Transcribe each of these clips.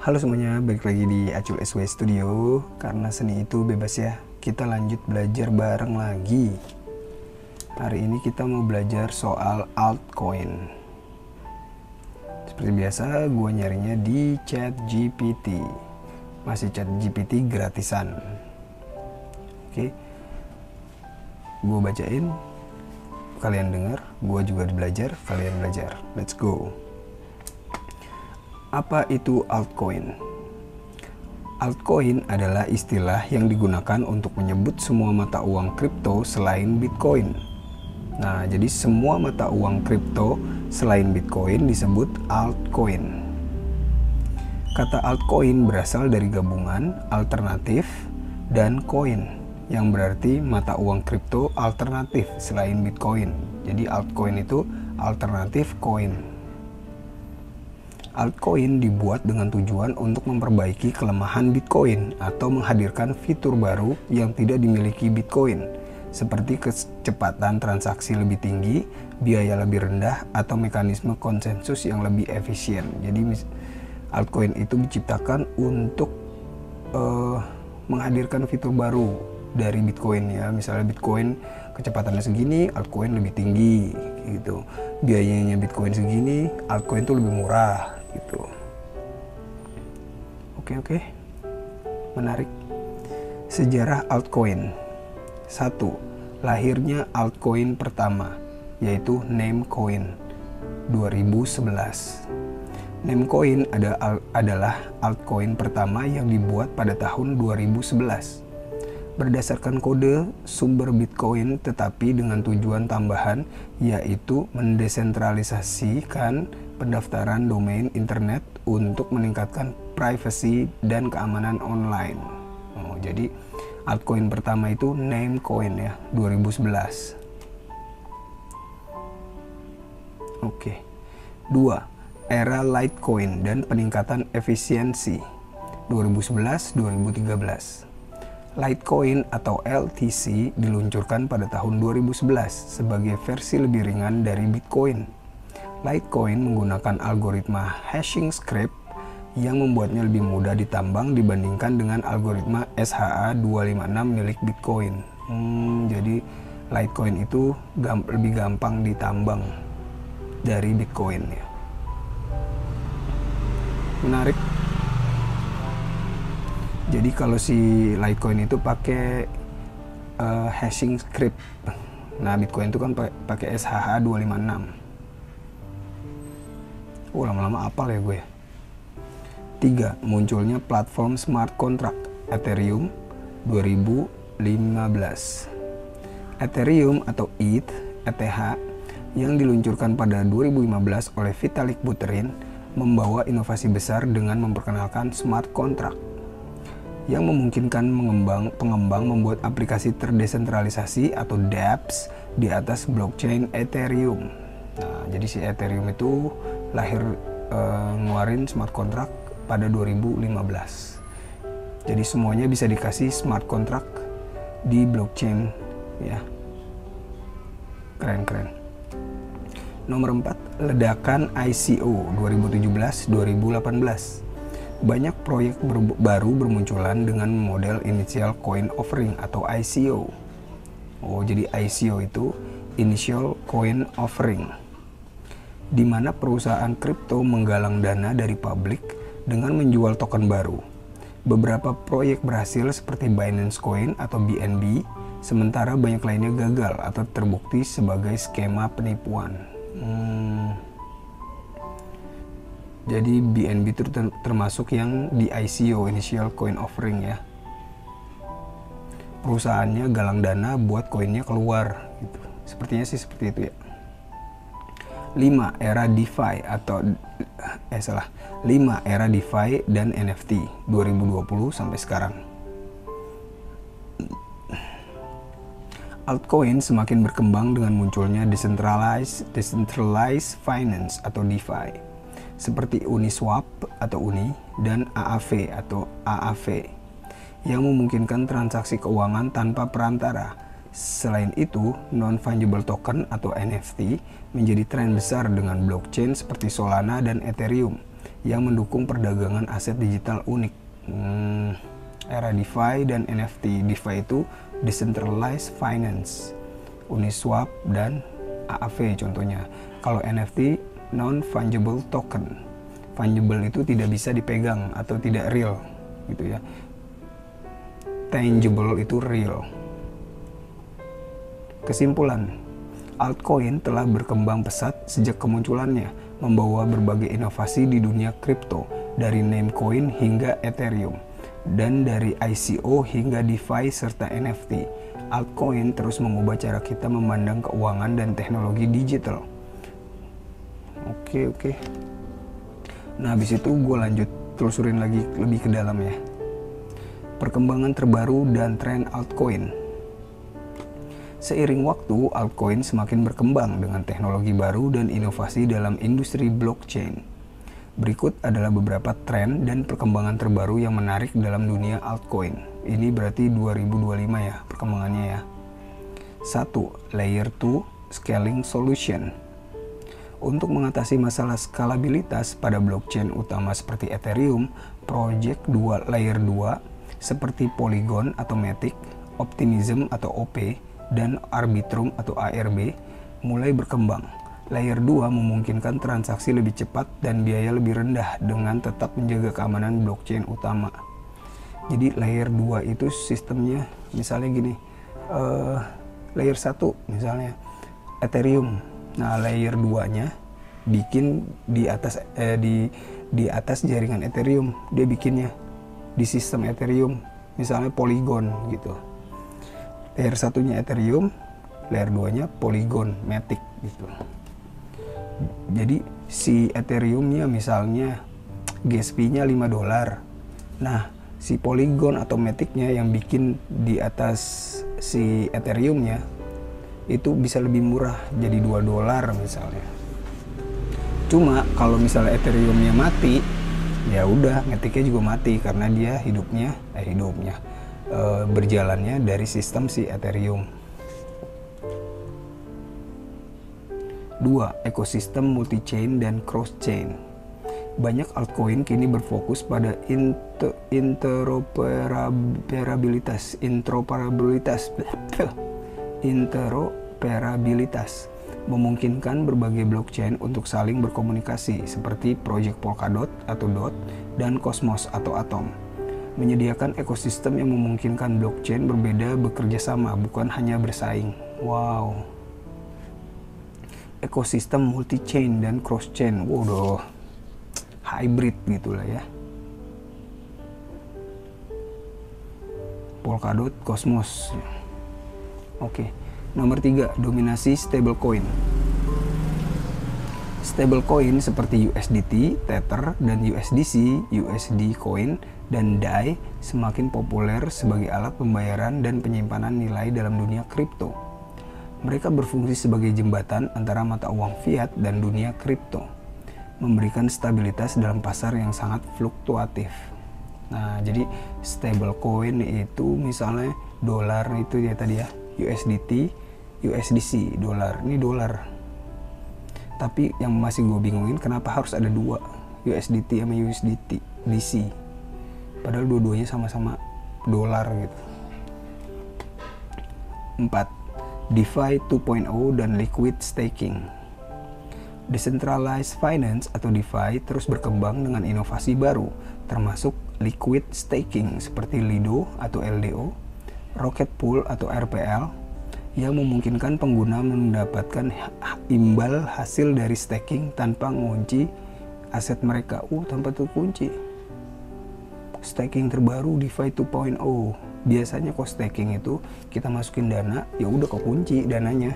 Halo semuanya, balik lagi di Acul SW Studio. Karena seni itu bebas ya, kita lanjut belajar bareng lagi. Hari ini kita mau belajar soal altcoin. Seperti biasa, gue nyarinya di ChatGPT. Masih ChatGPT gratisan. Oke, gue bacain, kalian dengar, gue juga belajar, kalian belajar. Let's go. Apa itu altcoin? Altcoin adalah istilah yang digunakan untuk menyebut semua mata uang kripto selain Bitcoin. Nah, jadi semua mata uang kripto selain Bitcoin disebut altcoin. Kata altcoin berasal dari gabungan alternatif dan coin, yang berarti mata uang kripto alternatif selain Bitcoin. Jadi altcoin itu alternatif coin. Altcoin dibuat dengan tujuan untuk memperbaiki kelemahan Bitcoin atau menghadirkan fitur baru yang tidak dimiliki Bitcoin, seperti kecepatan transaksi lebih tinggi, biaya lebih rendah, atau mekanisme konsensus yang lebih efisien. Jadi altcoin itu diciptakan untuk menghadirkan fitur baru dari Bitcoin ya. Misalnya Bitcoin kecepatannya segini, altcoin lebih tinggi gitu. Biayanya Bitcoin segini, altcoin itu lebih murah gitu. Oke. Menarik. Sejarah altcoin. 1. Lahirnya altcoin pertama, yaitu Namecoin 2011. Namecoin adalah altcoin pertama yang dibuat pada tahun 2011. Berdasarkan kode sumber Bitcoin tetapi dengan tujuan tambahan, yaitu mendesentralisasikan pendaftaran domain internet untuk meningkatkan privasi dan keamanan online. Jadi altcoin pertama itu Namecoin ya, 2011. Oke. 2. Era Litecoin dan peningkatan efisiensi 2011-2013. Litecoin atau LTC diluncurkan pada tahun 2011 sebagai versi lebih ringan dari Bitcoin. Litecoin menggunakan algoritma hashing script yang membuatnya lebih mudah ditambang dibandingkan dengan algoritma SHA-256 milik Bitcoin. Jadi Litecoin itu lebih gampang ditambang dari Bitcoin ya. Menarik. Jadi kalau si Litecoin itu pakai hashing script. Nah, Bitcoin itu kan pakai SHA-256. Lama-lama apal ya gue. 3. Munculnya platform smart contract Ethereum 2015. Ethereum atau ETH yang diluncurkan pada 2015 oleh Vitalik Buterin membawa inovasi besar dengan memperkenalkan smart contract yang memungkinkan pengembang membuat aplikasi terdesentralisasi atau dApps di atas blockchain Ethereum. Nah, jadi si Ethereum itu lahir ngeluarin smart contract pada 2015. Jadi semuanya bisa dikasih smart contract di blockchain ya. Keren. Nomor 4, ledakan ICO 2017-2018. Banyak proyek baru bermunculan dengan model initial coin offering atau ICO. Jadi ICO itu initial coin offering, di mana perusahaan kripto menggalang dana dari publik dengan menjual token baru. Beberapa proyek berhasil seperti Binance Coin atau BNB, sementara banyak lainnya gagal atau terbukti sebagai skema penipuan. Jadi BNB itu termasuk yang di ICO, Initial Coin Offering ya. Perusahaannya galang dana buat koinnya keluar gitu. Sepertinya sih seperti itu ya. 5. Era DeFi era DeFi dan NFT 2020 sampai sekarang. Altcoin semakin berkembang dengan munculnya decentralized finance atau DeFi, seperti Uniswap atau Uni dan AAV atau AAV yang memungkinkan transaksi keuangan tanpa perantara. Selain itu, non-fungible token atau NFT menjadi tren besar dengan blockchain seperti Solana dan Ethereum yang mendukung perdagangan aset digital unik. Era DeFi dan NFT. DeFi itu Decentralized Finance, Uniswap dan AAV contohnya. Kalau NFT, Non-Fungible Token. Fungible itu tidak bisa dipegang atau tidak real gitu ya. Tangible itu real. Kesimpulan, altcoin telah berkembang pesat sejak kemunculannya, membawa berbagai inovasi di dunia kripto, dari Namecoin hingga Ethereum, dan dari ICO hingga DeFi serta NFT. Altcoin terus mengubah cara kita memandang keuangan dan teknologi digital. Oke. Nah, habis itu gue lanjut telusurin lagi lebih ke dalam ya. Perkembangan terbaru dan tren altcoin. Seiring waktu, altcoin semakin berkembang dengan teknologi baru dan inovasi dalam industri blockchain. Berikut adalah beberapa tren dan perkembangan terbaru yang menarik dalam dunia altcoin. Ini berarti 2025 ya perkembangannya ya. 1. Layer 2 Scaling Solution. Untuk mengatasi masalah skalabilitas pada blockchain utama seperti Ethereum, project Layer 2 seperti Polygon atau Matic, Optimism atau OP, dan Arbitrum atau ARB mulai berkembang. Layer 2 memungkinkan transaksi lebih cepat dan biaya lebih rendah dengan tetap menjaga keamanan blockchain utama. Jadi layer 2 itu sistemnya misalnya gini, layer 1 misalnya Ethereum. Nah, layer 2-nya bikin di atas jaringan Ethereum, dia bikinnya di sistem Ethereum, misalnya Polygon gitu. Layer 1-nya Ethereum, layer 2-nya Polygon, Matic gitu. Jadi si Ethereum-nya misalnya gas fee-nya $5. Nah, si Polygon atau Matic-nya yang bikin di atas si Ethereum-nya itu bisa lebih murah, jadi $2 misalnya. Cuma kalau misalnya Ethereum-nya mati, ya udah Matic-nya juga mati karena dia berjalannya dari sistem si Ethereum. 2. Ekosistem multi-chain dan cross-chain. Banyak altcoin kini berfokus pada interoperabilitas, memungkinkan berbagai blockchain untuk saling berkomunikasi seperti Project Polkadot atau DOT dan Cosmos atau Atom. Menyediakan ekosistem yang memungkinkan blockchain berbeda bekerja sama, bukan hanya bersaing. Wow. Ekosistem multi-chain dan cross-chain. Waduh. Hybrid gitulah ya. Polkadot, Cosmos. Oke. Nomor 3, dominasi stablecoin. Stablecoin seperti USDT, Tether, dan USDC, USD Coin, dan DAI semakin populer sebagai alat pembayaran dan penyimpanan nilai dalam dunia kripto. Mereka berfungsi sebagai jembatan antara mata uang fiat dan dunia kripto, memberikan stabilitas dalam pasar yang sangat fluktuatif. Nah, jadi stablecoin itu misalnya dolar itu ya tadi ya, USDT, USDC, dolar. Ini dolar. Tapi yang masih gue bingungin kenapa harus ada dua, USDT sama USDC. Padahal dua-duanya sama-sama dolar gitu. 4. DeFi 2.0 dan liquid staking. Decentralized Finance atau DeFi terus berkembang dengan inovasi baru, termasuk liquid staking seperti Lido atau LDO, Rocket Pool atau RPL, yang memungkinkan pengguna mendapatkan imbal hasil dari staking tanpa mengunci aset mereka. Tanpa terkunci. Staking terbaru DeFi 2.0. Biasanya kalau staking itu kita masukin dana, ya udah kekunci dananya.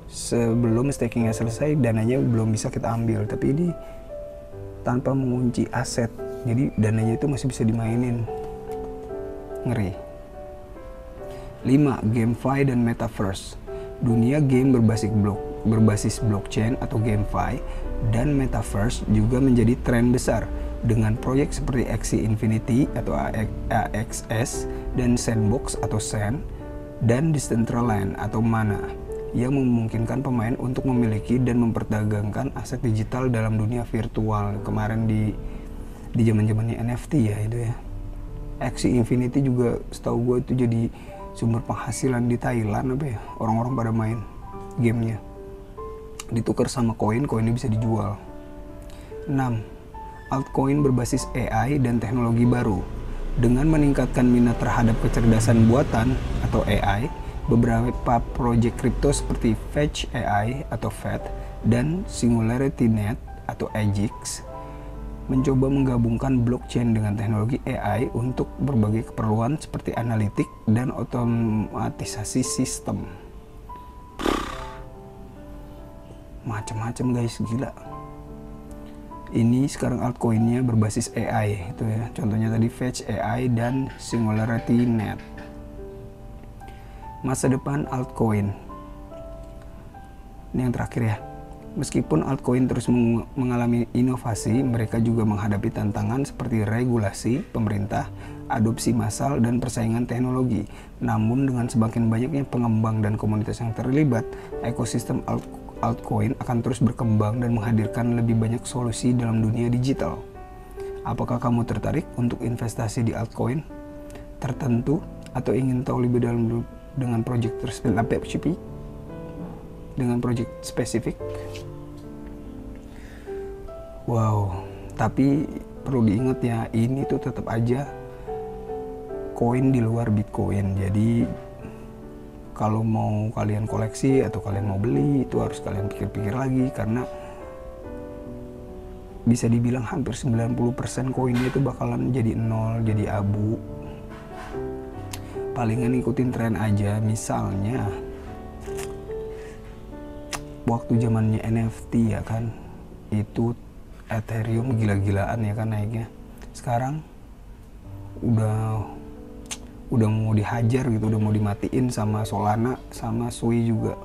Sebelum stakingnya selesai, dananya belum bisa kita ambil. Tapi ini tanpa mengunci aset, jadi dananya itu masih bisa dimainin. Ngeri. 5. GameFi dan Metaverse. Dunia game berbasis blockchain atau GameFi dan Metaverse juga menjadi tren besar, dengan proyek seperti Axie Infinity atau AXS dan Sandbox atau Sand dan Decentraland atau Mana yang memungkinkan pemain untuk memiliki dan memperdagangkan aset digital dalam dunia virtual. Kemarin di zaman-zamannya NFT ya itu ya. Axie Infinity juga setahu gue itu jadi sumber penghasilan di Thailand apa ya, orang-orang pada main gamenya ditukar sama koinnya bisa dijual. 6. Altcoin berbasis AI dan teknologi baru. Dengan meningkatkan minat terhadap kecerdasan buatan atau AI, beberapa proyek kripto seperti Fetch AI atau FET dan SingularityNet atau AGIX mencoba menggabungkan blockchain dengan teknologi AI untuk berbagai keperluan seperti analitik dan otomatisasi sistem. Macam-macam guys, gila. Ini sekarang altcoinnya berbasis AI itu ya. Contohnya tadi Fetch AI dan SingularityNet. Masa depan altcoin. Ini yang terakhir ya. Meskipun altcoin terus mengalami inovasi, mereka juga menghadapi tantangan seperti regulasi pemerintah, adopsi massal, dan persaingan teknologi. Namun dengan semakin banyaknya pengembang dan komunitas yang terlibat, ekosistem altcoin akan terus berkembang dan menghadirkan lebih banyak solusi dalam dunia digital. Apakah kamu tertarik untuk investasi di altcoin tertentu atau ingin tahu lebih dalam dengan proyek spesifik? Wow, tapi perlu diingat ya, ini tuh tetap aja koin di luar Bitcoin. Jadi kalau mau kalian koleksi atau kalian mau beli, itu harus kalian pikir-pikir lagi, karena bisa dibilang hampir 90% koinnya itu bakalan jadi nol, jadi abu. Palingan ikutin tren aja. Misalnya waktu zamannya NFT ya kan, itu Ethereum gila-gilaan ya kan naiknya. Sekarang udah mau dihajar gitu, udah mau dimatiin sama Solana sama Sui juga.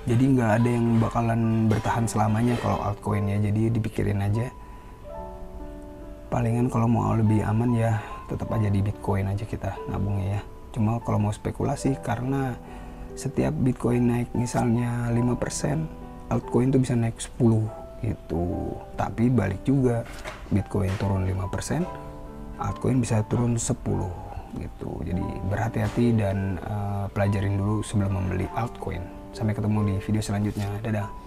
Jadi nggak ada yang bakalan bertahan selamanya kalau altcoin ya. Jadi dipikirin aja. Palingan kalau mau lebih aman ya tetap aja di Bitcoin aja kita nabungnya ya. Cuma kalau mau spekulasi, karena setiap Bitcoin naik misalnya 5%, altcoin tuh bisa naik 10 gitu. Tapi balik juga, Bitcoin turun 5%, altcoin bisa turun 10 gitu. Jadi berhati-hati dan pelajarin dulu sebelum membeli altcoin. Sampai ketemu di video selanjutnya. Dadah.